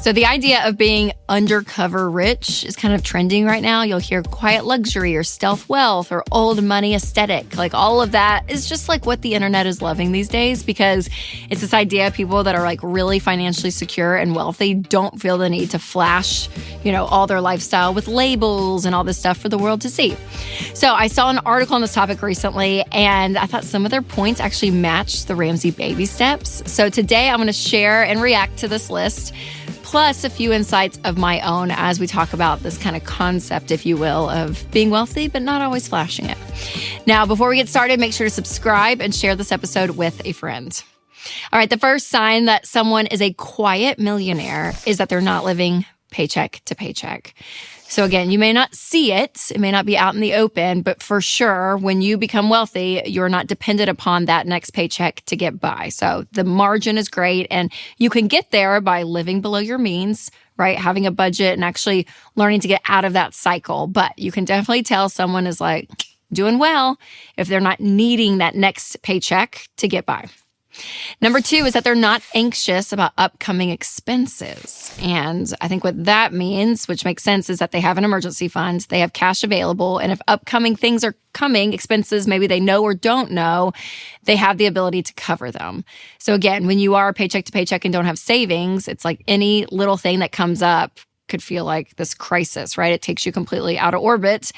So the idea of being undercover rich is kind of trending right now. You'll hear quiet luxury or stealth wealth or old money aesthetic. Like all of that is just like what the internet is loving these days, because it's this idea of people that are like really financially secure and wealthy don't feel the need to flash, all their lifestyle with labels and all this stuff for the world to see. So I saw an article on this topic recently, and I thought some of their points actually matched the Ramsey baby steps. So today I'm going to share and react to this list, plus a few insights of my own as we talk about this kind of concept, if you will, of being wealthy, but not always flashing it. Now, before we get started, make sure to subscribe and share this episode with a friend. All right, the first sign that someone is a quiet millionaire is that they're not living paycheck to paycheck. So again, you may not see it. It may not be out in the open, but for sure, when you become wealthy, you're not dependent upon that next paycheck to get by. So the margin is great, and you can get there by living below your means, right? Having a budget and actually learning to get out of that cycle. But you can definitely tell someone is like doing well if they're not needing that next paycheck to get by. Number 2 is that they're not anxious about upcoming expenses. And I think what that means, which makes sense, is that they have an emergency fund, they have cash available, and if upcoming things are coming, expenses maybe they know or don't know, they have the ability to cover them. So again, when you are paycheck to paycheck and don't have savings, it's like any little thing that comes up could feel like this crisis, right? It takes you completely out of orbit.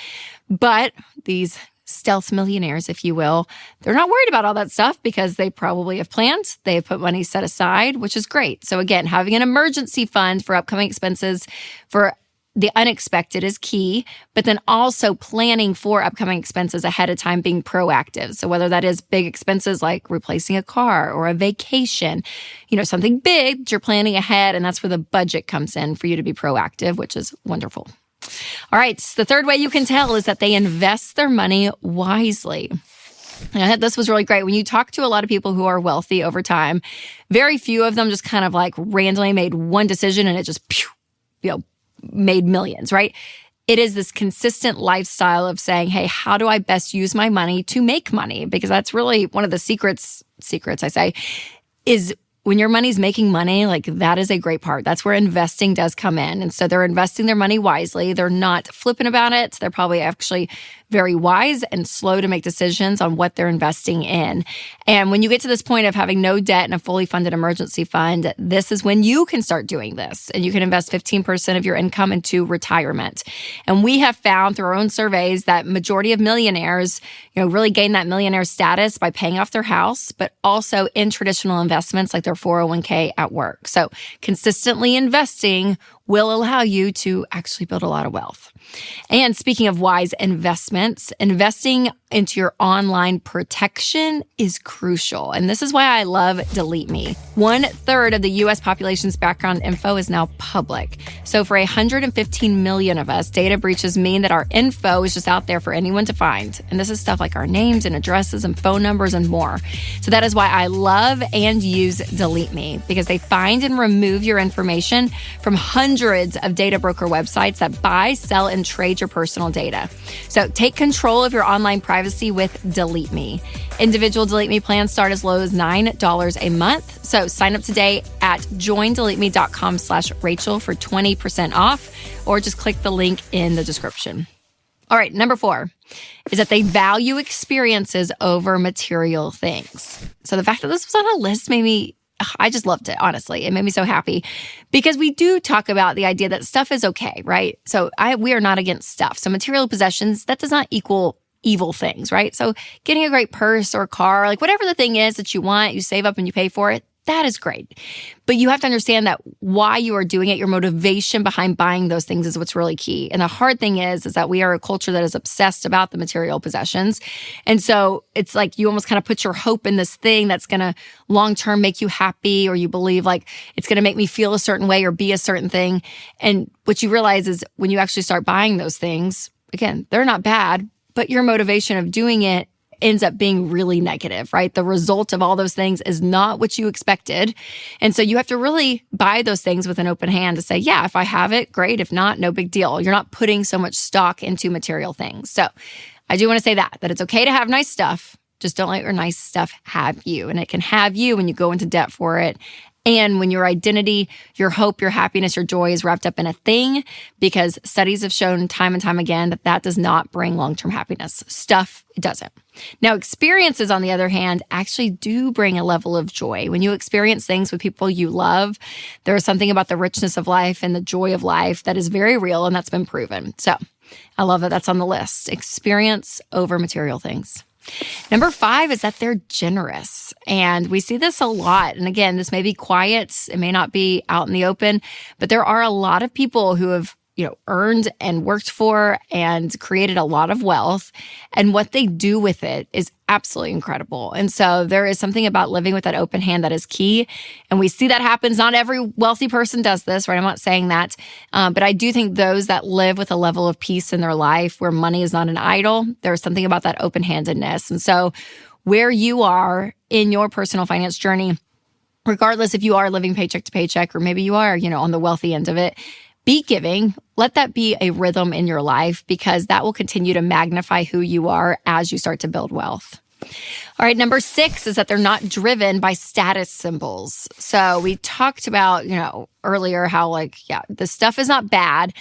But these stealth millionaires, if you will, they're not worried about all that stuff because they probably have planned. They have put money set aside, which is great. So again, having an emergency fund for upcoming expenses for the unexpected is key, but then also planning for upcoming expenses ahead of time, being proactive. So whether that is big expenses like replacing a car or a vacation, something big that you're planning ahead, and that's where the budget comes in for you to be proactive, which is wonderful. All right, the third way you can tell is that they invest their money wisely. And this was really great. When you talk to a lot of people who are wealthy over time, very few of them just kind of like randomly made one decision and it just made millions, right? It is this consistent lifestyle of saying, hey, how do I best use my money to make money? Because that's really one of the secrets I say, is when your money's making money, like that is a great part. That's where investing does come in. And so they're investing their money wisely. They're not flippant about it. They're probably actually very wise and slow to make decisions on what they're investing in. And when you get to this point of having no debt and a fully funded emergency fund, this is when you can start doing this. And you can invest 15% of your income into retirement. And we have found through our own surveys that majority of millionaires, really gain that millionaire status by paying off their house, but also in traditional investments like their 401k at work. So consistently investing will allow you to actually build a lot of wealth. And speaking of wise investments, investing into your online protection is crucial. And this is why I love Delete Me. 1/3 of the US population's background info is now public. So for 115 million of us, data breaches mean that our info is just out there for anyone to find. And this is stuff like our names and addresses and phone numbers and more. So that is why I love and use Delete Me, because they find and remove your information from hundreds of data broker websites that buy, sell, and trade your personal data. So take control of your online privacy with Delete Me. Individual Delete Me plans start as low as $9 a month. So sign up today at joindeleteme.com/Rachel for 20% off, or just click the link in the description. All right, number 4 is that they value experiences over material things. So the fact that this was on a list I just loved it, honestly. It made me so happy because we do talk about the idea that stuff is okay, right? So we are not against stuff. So material possessions, that does not equal evil things, right? So getting a great purse or car, like whatever the thing is that you want, you save up and you pay for it, that is great. But you have to understand that why you are doing it, your motivation behind buying those things is what's really key. And the hard thing is that we are a culture that is obsessed about the material possessions. And so it's like you almost kind of put your hope in this thing that's going to long-term make you happy, or you believe like it's going to make me feel a certain way or be a certain thing. And what you realize is when you actually start buying those things, again, they're not bad, but your motivation of doing it ends up being really negative, right? The result of all those things is not what you expected. And so you have to really buy those things with an open hand to say, yeah, if I have it, great. If not, no big deal. You're not putting so much stock into material things. So I do want to say that it's okay to have nice stuff. Just don't let your nice stuff have you. And it can have you when you go into debt for it. And when your identity, your hope, your happiness, your joy is wrapped up in a thing, because studies have shown time and time again that that does not bring long-term happiness. Stuff, it doesn't. Now, experiences, on the other hand, actually do bring a level of joy. When you experience things with people you love, there is something about the richness of life and the joy of life that is very real, and that's been proven. So I love that that's on the list. Experience over material things. Number 5 is that they're generous. And we see this a lot. And again, this may be quiet. It may not be out in the open, but there are a lot of people who have, earned and worked for and created a lot of wealth. And what they do with it is absolutely incredible. And so there is something about living with that open hand that is key. And we see that happens. Not every wealthy person does this, right? I'm not saying that. But I do think those that live with a level of peace in their life where money is not an idol, there's something about that open-handedness. And so where you are in your personal finance journey, regardless if you are living paycheck to paycheck or maybe you are, on the wealthy end of it, be giving. Let that be a rhythm in your life, because that will continue to magnify who you are as you start to build wealth. All right, number 6 is that they're not driven by status symbols. So we talked about, earlier how this stuff is not bad,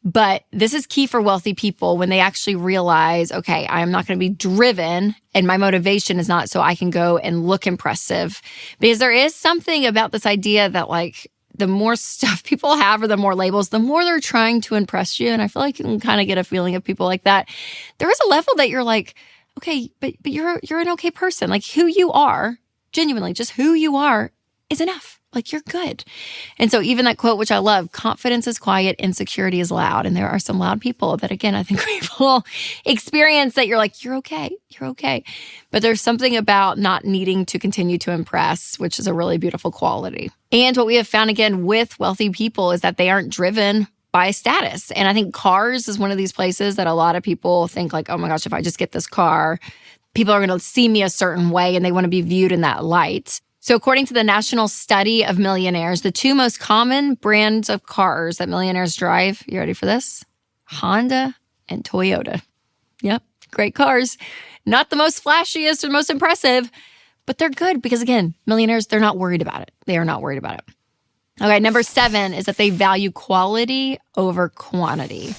but this is key for wealthy people when they actually realize, okay, I'm not going to be driven and my motivation is not so I can go and look impressive. Because there is something about this idea that the more stuff people have or the more labels, the more they're trying to impress you. And I feel like you can kind of get a feeling of people like that. There is a level that you're like, okay, but you're an okay person. Like who you are, genuinely, just who you are is enough. Like you're good. And so even that quote, which I love, confidence is quiet, insecurity is loud. And there are some loud people that, again, I think people experience that you're like, you're okay. You're okay. But there's something about not needing to continue to impress, which is a really beautiful quality. And what we have found, again, with wealthy people is that they aren't driven by status. And I think cars is one of these places that a lot of people think like, oh my gosh, if I just get this car, people are going to see me a certain way and they want to be viewed in that light. So according to the National Study of Millionaires, the 2 most common brands of cars that millionaires drive, you ready for this? Honda and Toyota. Yep, great cars. Not the most flashiest or most impressive, but they're good because, again, millionaires, they're not worried about it. They are not worried about it. Okay, number 7 is that they value quality over quantity.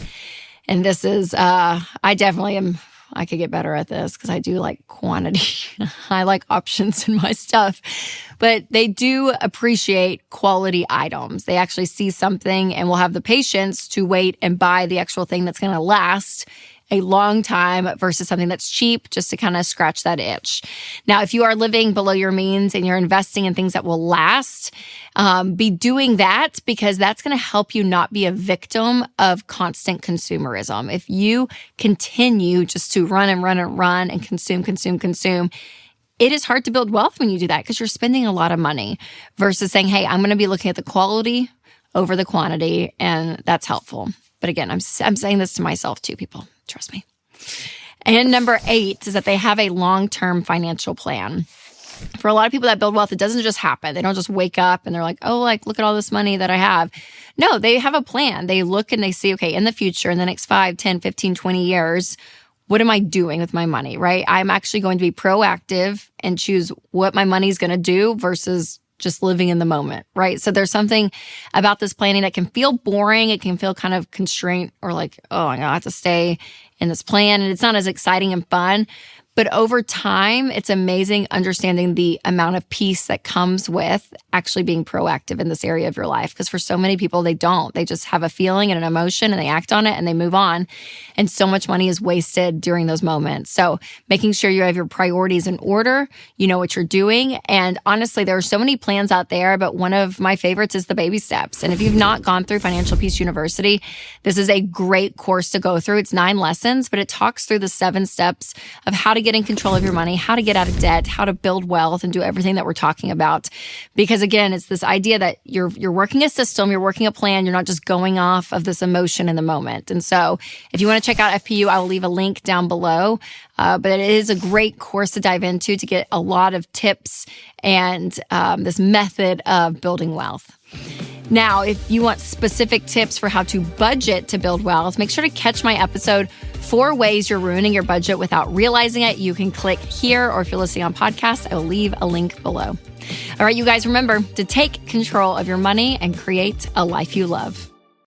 And this is, I definitely am... I could get better at this because I do like quantity. I like options in my stuff. But they do appreciate quality items. They actually see something and will have the patience to wait and buy the actual thing that's going to last a long time versus something that's cheap just to kind of scratch that itch. Now, if you are living below your means and you're investing in things that will last, be doing that because that's going to help you not be a victim of constant consumerism. If you continue just to run and consume, it is hard to build wealth when you do that because you're spending a lot of money versus saying, hey, I'm going to be looking at the quality over the quantity, and that's helpful. But again, I'm saying this to myself too, people. Trust me. And number 8 is that they have a long-term financial plan. For a lot of people that build wealth, it doesn't just happen. They don't just wake up and they're like, oh, look at all this money that I have. No, they have a plan. They look and they see, okay, in the future, in the next 5, 10, 15, 20 years, what am I doing with my money, right? I'm actually going to be proactive and choose what my money is going to do versus just living in the moment, right? So there's something about this planning that can feel boring. It can feel kind of constrained or like, oh, I have to stay in this plan. And it's not as exciting and fun. But over time, it's amazing understanding the amount of peace that comes with actually being proactive in this area of your life. Because for so many people, they don't. They just have a feeling and an emotion and they act on it and they move on. And so much money is wasted during those moments. So making sure you have your priorities in order, you know what you're doing. And honestly, there are so many plans out there, but one of my favorites is the baby steps. And if you've not gone through Financial Peace University, this is a great course to go through. It's 9 lessons, but it talks through the 7 steps of how to get in control of your money, how to get out of debt, how to build wealth, and do everything that we're talking about. Because again, it's this idea that you're working a system, you're working a plan, you're not just going off of this emotion in the moment. And so if you want to check out FPU, I will leave a link down below. But it is a great course to dive into to get a lot of tips and this method of building wealth. Now, if you want specific tips for how to budget to build wealth, make sure to catch my episode, 4 Ways You're Ruining Your Budget Without Realizing It. You can click here, or if you're listening on podcast, I will leave a link below. All right, you guys, remember to take control of your money and create a life you love.